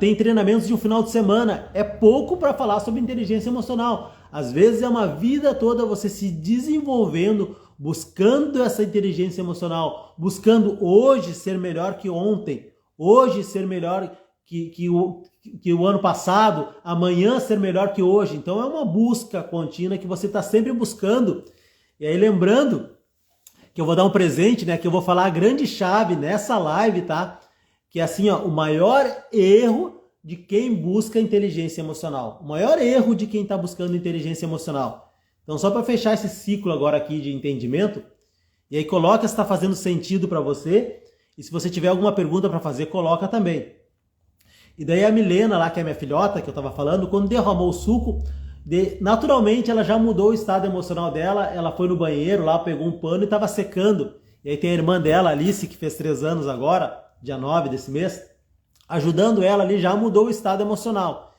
Tem treinamentos de um final de semana, é pouco para falar sobre inteligência emocional. Às vezes é uma vida toda você se desenvolvendo, buscando essa inteligência emocional, buscando hoje ser melhor que ontem, hoje ser melhor que o ano passado, amanhã ser melhor que hoje. Então é uma busca contínua que você está sempre buscando. E aí lembrando que eu vou dar um presente, né? Que eu vou falar a grande chave nessa live, tá? Que é assim, ó, o maior erro de quem busca inteligência emocional. O maior erro de quem está buscando inteligência emocional. Então só para fechar esse ciclo agora aqui de entendimento, e aí coloca se está fazendo sentido para você. E se você tiver alguma pergunta para fazer, coloca também. E daí a Milena lá, que é minha filhota, que eu estava falando, quando derramou o suco, naturalmente ela já mudou o estado emocional dela, ela foi no banheiro lá, pegou um pano e estava secando. E aí tem a irmã dela, Alice, que fez 3 anos agora, dia 9 desse mês, ajudando ela ali, já mudou o estado emocional.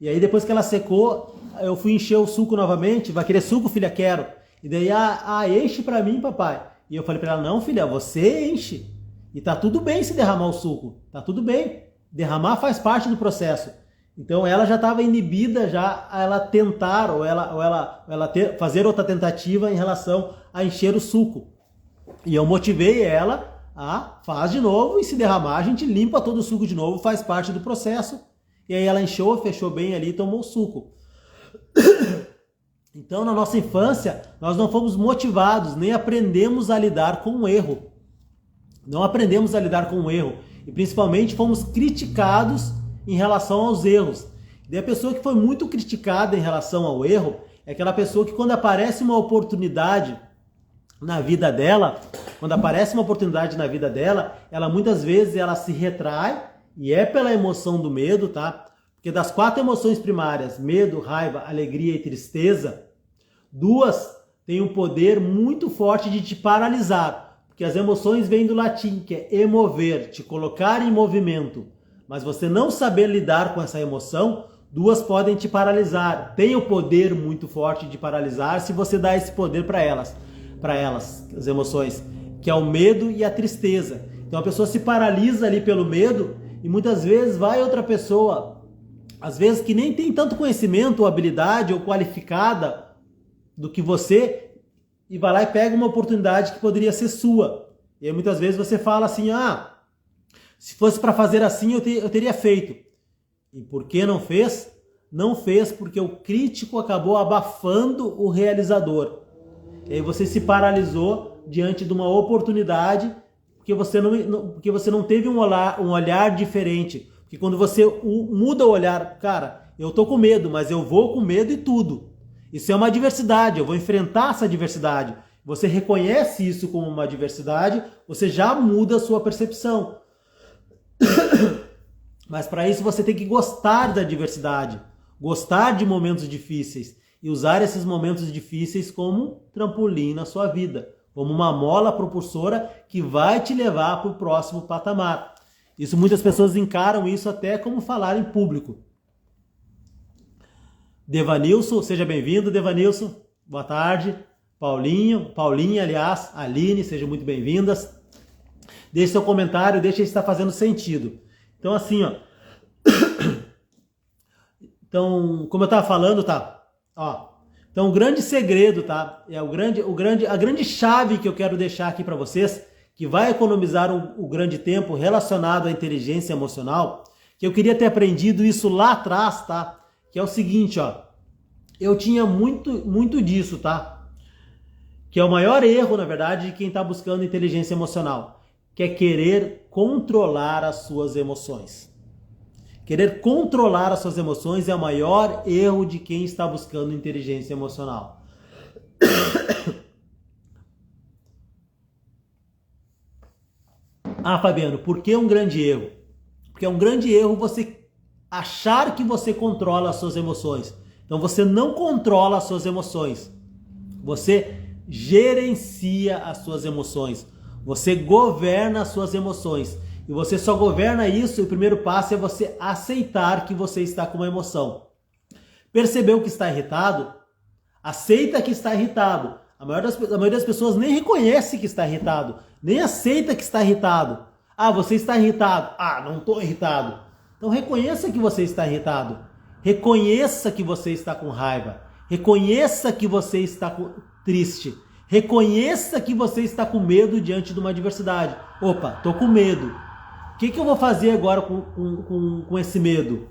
E aí depois que ela secou, eu fui encher o suco novamente. Vai querer suco, filha? Quero. E daí, enche pra mim, papai. E eu falei pra ela, não, filha, você enche. E tá tudo bem se derramar o suco, tá tudo bem. Derramar faz parte do processo. Então ela já estava inibida já a ela tentar ou ela fazer outra tentativa em relação a encher o suco. E eu motivei ela a faz de novo, e se derramar a gente limpa todo o suco de novo, faz parte do processo. E aí ela encheu, fechou bem ali e tomou o suco. Então na nossa infância nós não fomos motivados, nem aprendemos a lidar com o erro. Não aprendemos a lidar com o erro. E principalmente fomos criticados em relação aos erros. E a pessoa que foi muito criticada em relação ao erro é aquela pessoa que quando aparece uma oportunidade na vida dela, ela muitas vezes ela se retrai, e é pela emoção do medo, tá? Porque das 4 emoções primárias, medo, raiva, alegria e tristeza, 2 têm um poder muito forte de te paralisar. Porque as emoções vêm do latim, que é emover, te colocar em movimento. Mas você não saber lidar com essa emoção, 2 podem te paralisar. Tem o poder muito forte de paralisar se você dá esse poder para elas, as emoções, que é o medo e a tristeza. Então a pessoa se paralisa ali pelo medo, e muitas vezes vai outra pessoa, às vezes que nem tem tanto conhecimento ou habilidade ou qualificada do que você, e vai lá e pega uma oportunidade que poderia ser sua. E aí muitas vezes você fala assim, se fosse para fazer assim eu teria feito. E por que não fez? Não fez porque o crítico acabou abafando o realizador. E aí você se paralisou diante de uma oportunidade porque você não teve um olhar diferente. Porque quando você muda o olhar, cara, eu tô com medo, mas eu vou com medo e tudo. Isso é uma adversidade, eu vou enfrentar essa adversidade. Você reconhece isso como uma adversidade, você já muda a sua percepção. Mas para isso você tem que gostar da adversidade, gostar de momentos difíceis e usar esses momentos difíceis como trampolim na sua vida, como uma mola propulsora que vai te levar para o próximo patamar. Isso muitas pessoas encaram isso até como falar em público. Devanilson, seja bem-vindo, Devanilson. Boa tarde. Paulinha, aliás, Aline, sejam muito bem-vindas. Deixe seu comentário, deixe se está fazendo sentido. Então assim, Então, como eu estava falando, tá? Então o grande segredo, tá? A grande chave que eu quero deixar aqui para vocês, que vai economizar o grande tempo relacionado à inteligência emocional, que eu queria ter aprendido isso lá atrás, tá? Que é o seguinte, eu tinha muito disso, tá? Que é o maior erro, na verdade, de quem está buscando inteligência emocional, que é querer controlar as suas emoções. Querer controlar as suas emoções é o maior erro de quem está buscando inteligência emocional. Fabiano, por que um grande erro? Porque é um grande erro você achar que você controla as suas emoções. Então você não controla as suas emoções. Você gerencia as suas emoções. Você governa as suas emoções. E você só governa isso, e o primeiro passo é você aceitar que você está com uma emoção. Percebeu que está irritado? Aceita que está irritado. A maioria das pessoas nem reconhece que está irritado, nem aceita que está irritado. Você está irritado. Não estou irritado. Então reconheça que você está irritado. Reconheça que você está com raiva. Reconheça que você está triste. Reconheça que você está com medo diante de uma adversidade. Estou com medo. O que eu vou fazer agora com esse medo?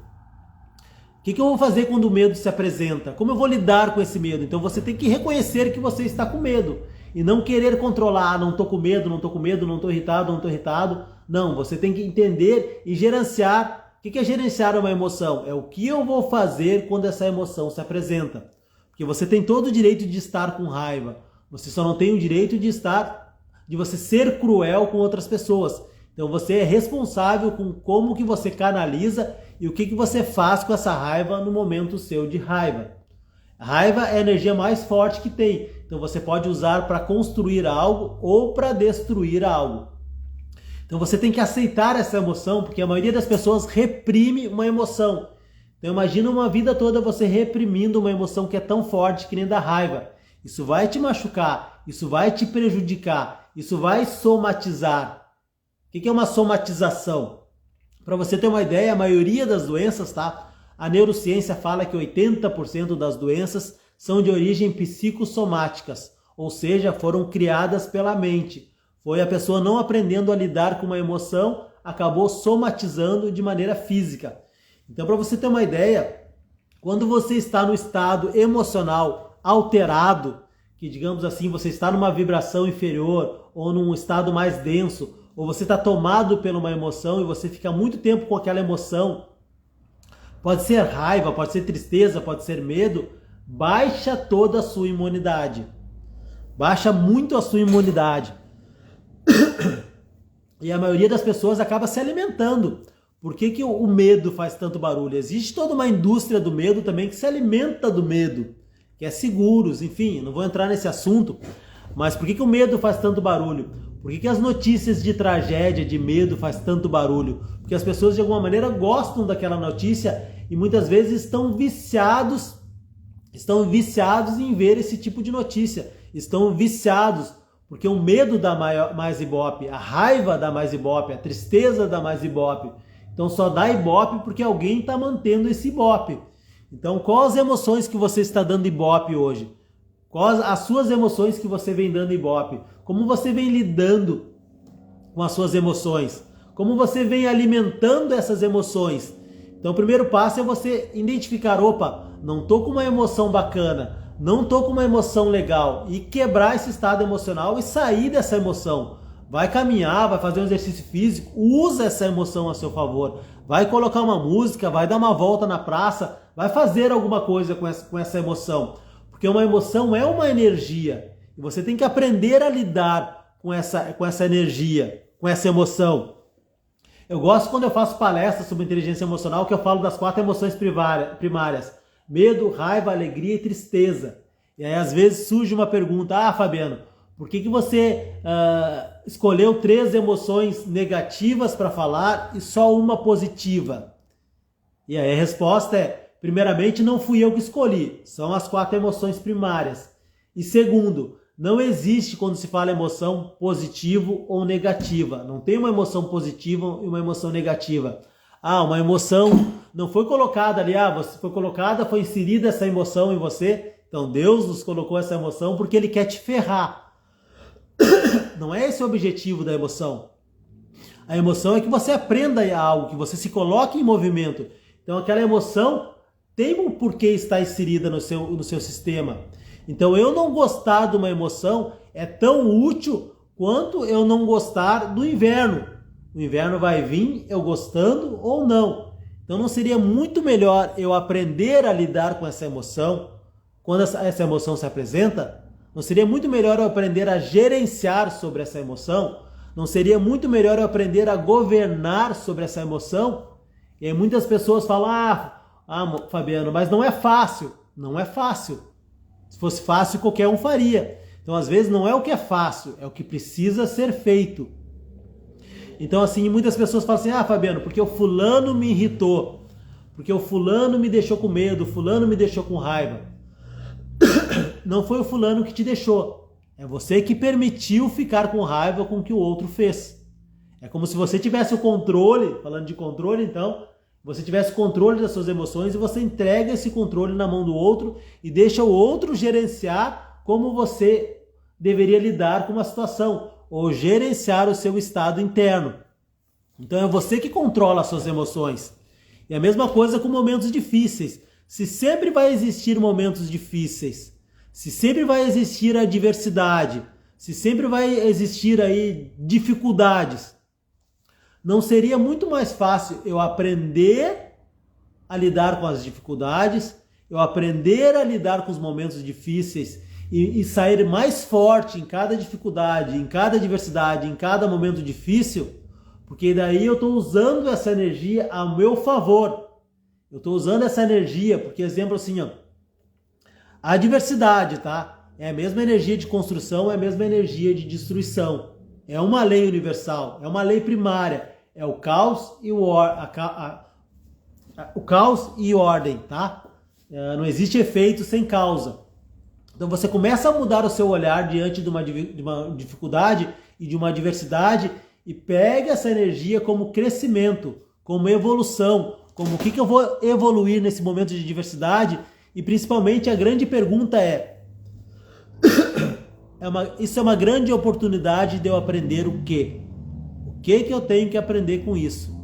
O que eu vou fazer quando o medo se apresenta? Como eu vou lidar com esse medo? Então você tem que reconhecer que você está com medo. E não querer controlar, não estou com medo, não estou com medo, não estou irritado, não estou irritado. Não, você tem que entender e gerenciar. O que é gerenciar uma emoção? É o que eu vou fazer quando essa emoção se apresenta. Porque você tem todo o direito de estar com raiva. Você só não tem o direito de você ser cruel com outras pessoas. Então você é responsável com como que você canaliza e o que você faz com essa raiva no momento seu de raiva. A raiva é a energia mais forte que tem. Então você pode usar para construir algo ou para destruir algo. Então você tem que aceitar essa emoção, porque a maioria das pessoas reprime uma emoção. Então imagina uma vida toda você reprimindo uma emoção que é tão forte que nem da raiva. Isso vai te machucar, isso vai te prejudicar, isso vai somatizar. O que é uma somatização? Para você ter uma ideia, a maioria das doenças, tá? A neurociência fala que 80% das doenças são de origem psicossomáticas, ou seja, foram criadas pela mente. Foi a pessoa não aprendendo a lidar com uma emoção, acabou somatizando de maneira física. Então, para você ter uma ideia, quando você está no estado emocional alterado, que digamos assim, você está numa vibração inferior ou num estado mais denso, ou você está tomado por uma emoção e você fica muito tempo com aquela emoção, pode ser raiva, pode ser tristeza, pode ser medo, baixa toda a sua imunidade. Baixa muito a sua imunidade. E a maioria das pessoas acaba se alimentando. Por que o medo faz tanto barulho? Existe toda uma indústria do medo também que se alimenta do medo, que é seguros, enfim, não vou entrar nesse assunto, mas por que o medo faz tanto barulho? Por que as notícias de tragédia, de medo faz tanto barulho? Porque as pessoas de alguma maneira gostam daquela notícia e muitas vezes estão viciados em ver esse tipo de notícia, estão viciados, porque o medo dá mais ibope, a raiva dá mais ibope, a tristeza dá mais ibope. Então só dá ibope porque alguém está mantendo esse ibope. Então quais as emoções que você está dando ibope hoje? Quais as suas emoções que você vem dando ibope? Como você vem lidando com as suas emoções? Como você vem alimentando essas emoções? Então o primeiro passo é você identificar, opa, não estou com uma emoção bacana, não estou com uma emoção legal, e quebrar esse estado emocional e sair dessa emoção. Vai caminhar, vai fazer um exercício físico, usa essa emoção a seu favor. Vai colocar uma música, vai dar uma volta na praça, vai fazer alguma coisa com essa emoção. Porque uma emoção é uma energia. E você tem que aprender a lidar com essa energia, com essa emoção. Eu gosto quando eu faço palestras sobre inteligência emocional, que eu falo das 4 emoções primárias. Medo, raiva, alegria e tristeza. E aí às vezes surge uma pergunta, Fabiano, por que você escolheu 3 emoções negativas para falar e só uma positiva? E aí a resposta é, primeiramente, não fui eu que escolhi, são as 4 emoções primárias. E segundo, não existe quando se fala emoção positivo ou negativa. Não tem uma emoção positiva e uma emoção negativa. Uma emoção não foi colocada ali, você foi colocada, foi inserida essa emoção em você. Então Deus nos colocou essa emoção porque Ele quer te ferrar. Não é esse o objetivo da emoção. A emoção é que você aprenda algo, que você se coloque em movimento. Então aquela emoção tem um porquê estar inserida no seu sistema. Então eu não gostar de uma emoção é tão útil quanto eu não gostar do inverno. O inverno vai vir eu gostando ou não. Então não seria muito melhor eu aprender a lidar com essa emoção quando essa emoção se apresenta? Não seria muito melhor eu aprender a gerenciar sobre essa emoção? Não seria muito melhor eu aprender a governar sobre essa emoção? E aí muitas pessoas falam, Fabiano, mas não é fácil. Não é fácil. Se fosse fácil, qualquer um faria. Então, às vezes, não é o que é fácil, é o que precisa ser feito. Então, assim, muitas pessoas falam assim, Fabiano, porque o fulano me irritou, porque o fulano me deixou com medo, o fulano me deixou com raiva. Não foi o fulano que te deixou. É você que permitiu ficar com raiva com o que o outro fez. É como se você tivesse o controle, falando de controle, então, você tivesse controle das suas emoções e você entrega esse controle na mão do outro e deixa o outro gerenciar como você deveria lidar com uma situação ou gerenciar o seu estado interno. Então é você que controla as suas emoções. E a mesma coisa com momentos difíceis. Se sempre vai existir momentos difíceis, se sempre vai existir adversidade, se sempre vai existir aí dificuldades, não seria muito mais fácil eu aprender a lidar com as dificuldades, eu aprender a lidar com os momentos difíceis e sair mais forte em cada dificuldade, em cada adversidade, em cada momento difícil, porque daí eu estou usando essa energia a meu favor. Eu estou usando essa energia, porque exemplo assim, a adversidade, tá? É a mesma energia de construção, é a mesma energia de destruição. É uma lei universal, é uma lei primária. É o caos e o caos e ordem, tá? Não existe efeito sem causa. Então você começa a mudar o seu olhar diante de uma dificuldade e de uma adversidade e pega essa energia como crescimento, como evolução, como o que eu vou evoluir nesse momento de adversidade. E principalmente a grande pergunta isso é uma grande oportunidade de eu aprender o quê? O que eu tenho que aprender com isso?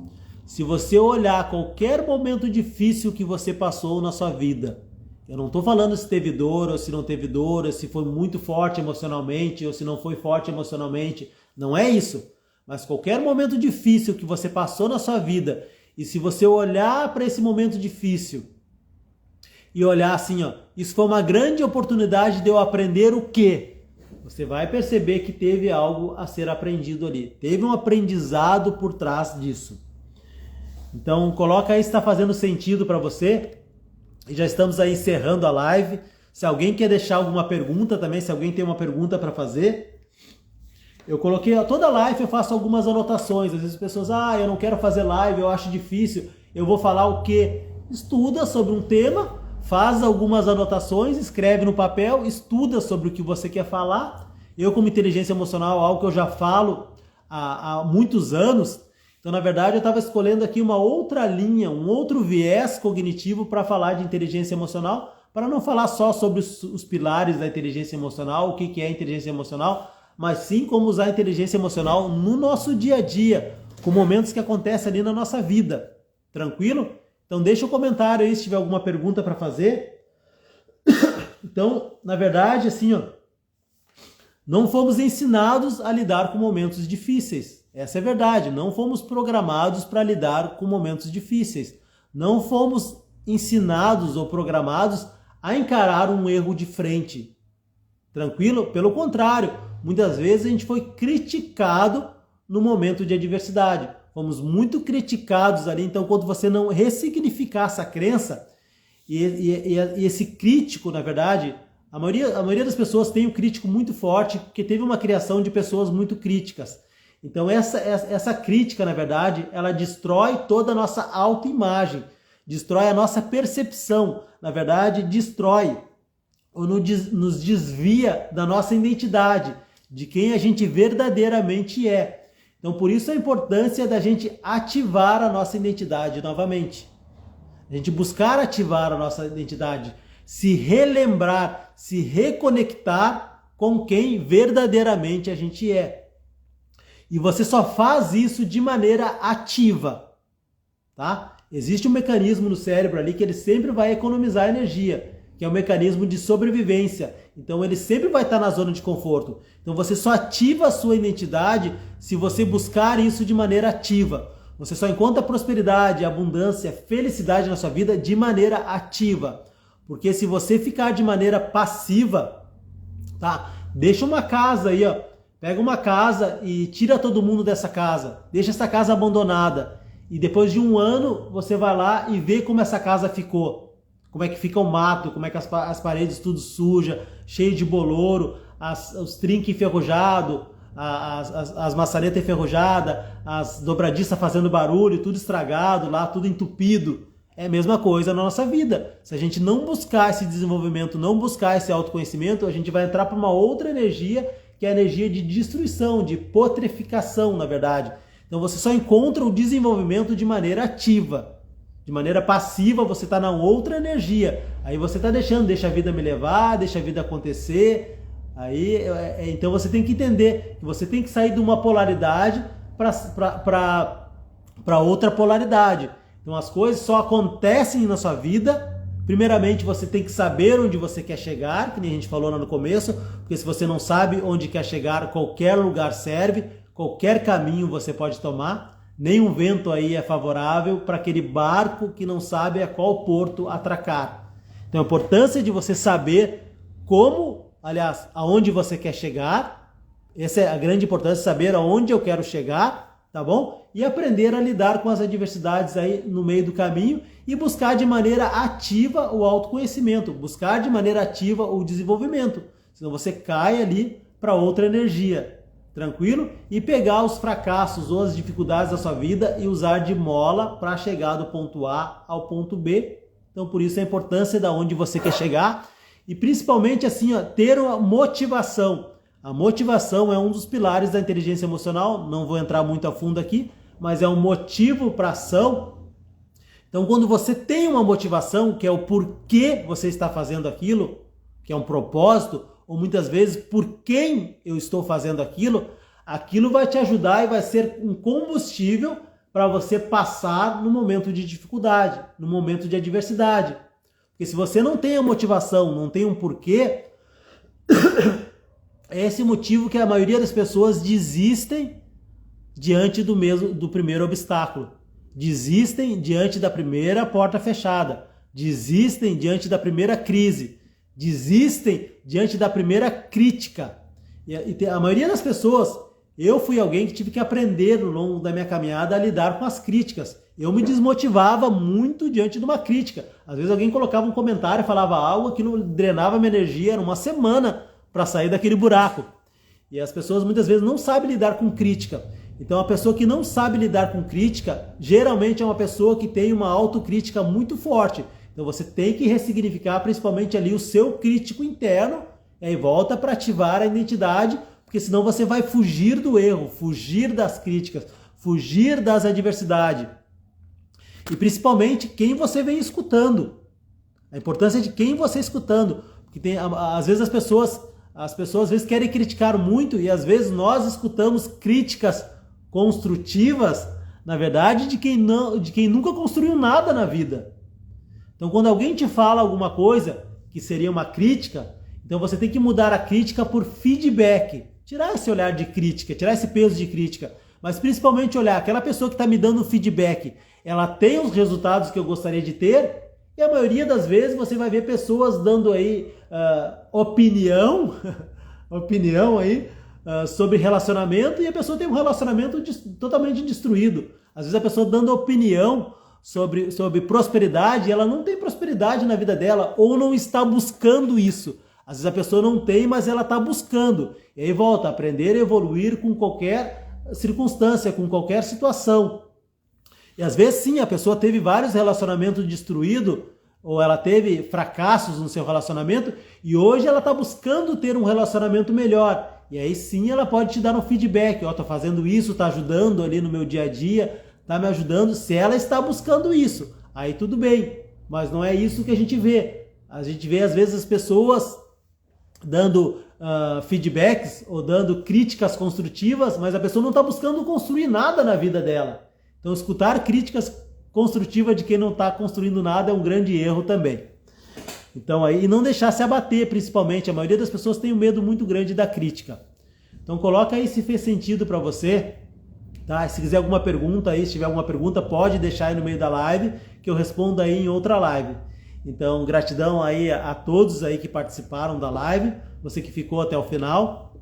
Se você olhar qualquer momento difícil que você passou na sua vida, eu não estou falando se teve dor ou se não teve dor, ou se foi muito forte emocionalmente ou se não foi forte emocionalmente, não é isso. Mas qualquer momento difícil que você passou na sua vida, e se você olhar para esse momento difícil e olhar assim, isso foi uma grande oportunidade de eu aprender o quê? Você vai perceber que teve algo a ser aprendido ali. Teve um aprendizado por trás disso. Então, coloca aí se está fazendo sentido para você. E já estamos aí encerrando a live. Se alguém quer deixar alguma pergunta também, se alguém tem uma pergunta para fazer, eu coloquei toda live, eu faço algumas anotações. Às vezes as pessoas, eu não quero fazer live, eu acho difícil. Eu vou falar o quê? Estuda sobre um tema, faz algumas anotações, escreve no papel, estuda sobre o que você quer falar. Eu, como inteligência emocional, algo que eu já falo há muitos anos. Então, na verdade, eu estava escolhendo aqui uma outra linha, um outro viés cognitivo para falar de inteligência emocional, para não falar só sobre os pilares da inteligência emocional, o que é inteligência emocional, mas sim como usar a inteligência emocional no nosso dia a dia, com momentos que acontecem ali na nossa vida. Tranquilo? Então, deixa um comentário aí se tiver alguma pergunta para fazer. Então, na verdade, assim, não fomos ensinados a lidar com momentos difíceis. Essa é a verdade, não fomos programados para lidar com momentos difíceis. Não fomos ensinados ou programados a encarar um erro de frente. Tranquilo? Pelo contrário, muitas vezes a gente foi criticado no momento de adversidade. Fomos muito criticados ali, então quando você não ressignificar essa crença, e esse crítico, na verdade, a maioria das pessoas tem um crítico muito forte, porque teve uma criação de pessoas muito críticas. Então essa crítica, na verdade, ela destrói toda a nossa autoimagem, destrói a nossa percepção, na verdade, destrói ou nos desvia da nossa identidade, de quem a gente verdadeiramente é. Então por isso a importância da gente ativar a nossa identidade novamente. A gente buscar ativar a nossa identidade, se relembrar, se reconectar com quem verdadeiramente a gente é. E você só faz isso de maneira ativa, tá? Existe um mecanismo no cérebro ali que ele sempre vai economizar energia, que é o mecanismo de sobrevivência. Então ele sempre vai estar na zona de conforto. Então você só ativa a sua identidade se você buscar isso de maneira ativa. Você só encontra prosperidade, abundância, felicidade na sua vida de maneira ativa. Porque se você ficar de maneira passiva, tá? Deixa uma casa aí, pega uma casa e tira todo mundo dessa casa. Deixa essa casa abandonada. E depois de um ano, você vai lá e vê como essa casa ficou. Como é que fica o mato, como é que as paredes tudo suja, cheio de boloro, os trinques enferrujados, as maçanetas enferrujadas, as dobradiças fazendo barulho, tudo estragado lá, tudo entupido. É a mesma coisa na nossa vida. Se a gente não buscar esse desenvolvimento, não buscar esse autoconhecimento, a gente vai entrar para uma outra energia, que é a energia de destruição, de putrefação, na verdade. Então você só encontra o desenvolvimento de maneira ativa. De maneira passiva, você está na outra energia. Aí você está deixa a vida me levar, deixa a vida acontecer. Então você tem que entender que você tem que sair de uma polaridade para outra polaridade. Então as coisas só acontecem na sua vida. Primeiramente você tem que saber onde você quer chegar, que nem a gente falou lá no começo, porque se você não sabe onde quer chegar, qualquer lugar serve, qualquer caminho você pode tomar. Nenhum vento aí é favorável para aquele barco que não sabe a qual porto atracar. Então a importância de você saber aonde você quer chegar. Essa é a grande importância, saber aonde eu quero chegar, tá bom? E aprender a lidar com as adversidades aí no meio do caminho e buscar de maneira ativa o autoconhecimento, buscar de maneira ativa o desenvolvimento. Senão você cai ali para outra energia. Tranquilo? E pegar os fracassos ou as dificuldades da sua vida e usar de mola para chegar do ponto A ao ponto B. Então, por isso a importância de onde você quer chegar e principalmente assim, ter uma motivação. A motivação é um dos pilares da inteligência emocional, não vou entrar muito a fundo aqui, mas é um motivo para ação. Então, quando você tem uma motivação, que é o porquê você está fazendo aquilo, que é um propósito, ou muitas vezes por quem eu estou fazendo aquilo, aquilo vai te ajudar e vai ser um combustível para você passar no momento de dificuldade, no momento de adversidade. Porque se você não tem a motivação, não tem um porquê, é esse motivo que a maioria das pessoas desistem diante do primeiro obstáculo. Desistem diante da primeira porta fechada. Desistem diante da primeira crise. Desistem diante da primeira crítica. E a maioria das pessoas, eu fui alguém que tive que aprender no longo da minha caminhada a lidar com as críticas. Eu me desmotivava muito diante de uma crítica. Às vezes alguém colocava um comentário, falava algo que drenava minha energia, era uma semana para sair daquele buraco. E as pessoas muitas vezes não sabem lidar com crítica. Então a pessoa que não sabe lidar com crítica, geralmente é uma pessoa que tem uma autocrítica muito forte. Então você tem que ressignificar principalmente ali o seu crítico interno, e aí volta para ativar a identidade, porque senão você vai fugir do erro, fugir das críticas, fugir das adversidades. E principalmente quem você vem escutando. A importância de quem você escutando. Porque às vezes as pessoas às vezes querem criticar muito e às vezes nós escutamos críticas construtivas, na verdade, de quem nunca construiu nada na vida. Então quando alguém te fala alguma coisa que seria uma crítica, então você tem que mudar a crítica por feedback. Tirar esse olhar de crítica, tirar esse peso de crítica. Mas principalmente olhar, aquela pessoa que está me dando feedback, ela tem os resultados que eu gostaria de ter? E a maioria das vezes você vai ver pessoas dando aí opinião aí sobre relacionamento, e a pessoa tem um relacionamento totalmente destruído. Às vezes a pessoa dando opinião sobre prosperidade, ela não tem prosperidade na vida dela, ou não está buscando isso. Às vezes a pessoa não tem, mas ela está buscando. E aí volta a aprender e evoluir com qualquer circunstância, com qualquer situação. E às vezes sim, a pessoa teve vários relacionamentos destruídos, ou ela teve fracassos no seu relacionamento, e hoje ela está buscando ter um relacionamento melhor. E aí sim ela pode te dar um feedback, ó, tô fazendo isso, tá ajudando ali no meu dia a dia, tá me ajudando. Se ela está buscando isso, aí tudo bem, mas não é isso que a gente vê. A gente vê às vezes as pessoas dando feedbacks ou dando críticas construtivas, mas a pessoa não está buscando construir nada na vida dela. Então escutar críticas construtivas de quem não está construindo nada é um grande erro também. Então aí, e não deixar se abater, principalmente. A maioria das pessoas tem um medo muito grande da crítica. Então coloca aí se fez sentido para você, tá? Se quiser alguma pergunta aí, se tiver alguma pergunta, pode deixar aí no meio da live, que eu respondo aí em outra live. Então gratidão aí a todos aí que participaram da live, você que ficou até o final.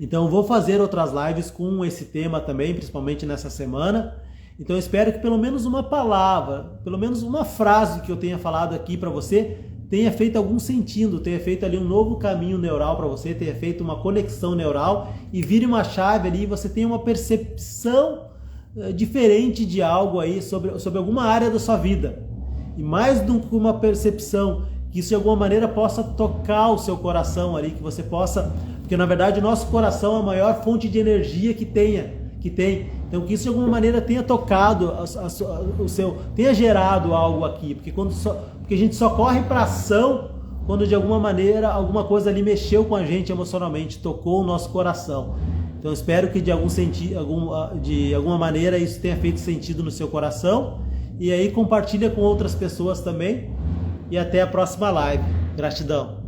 Então vou fazer outras lives com esse tema também, principalmente nessa semana. Então eu espero que pelo menos uma palavra, pelo menos uma frase que eu tenha falado aqui para você tenha feito algum sentido, tenha feito ali um novo caminho neural para você, tenha feito uma conexão neural e vire uma chave ali e você tenha uma percepção diferente de algo aí sobre alguma área da sua vida. E mais do que uma percepção, que isso de alguma maneira possa tocar o seu coração ali, que você possa, porque na verdade o nosso coração é a maior fonte de energia que tem. Então que isso de alguma maneira tenha tocado o seu, tenha gerado algo aqui, porque a gente só corre para ação quando de alguma maneira alguma coisa ali mexeu com a gente emocionalmente, tocou o nosso coração. Então espero que de alguma maneira isso tenha feito sentido no seu coração, e aí compartilha com outras pessoas também, e até a próxima live. Gratidão.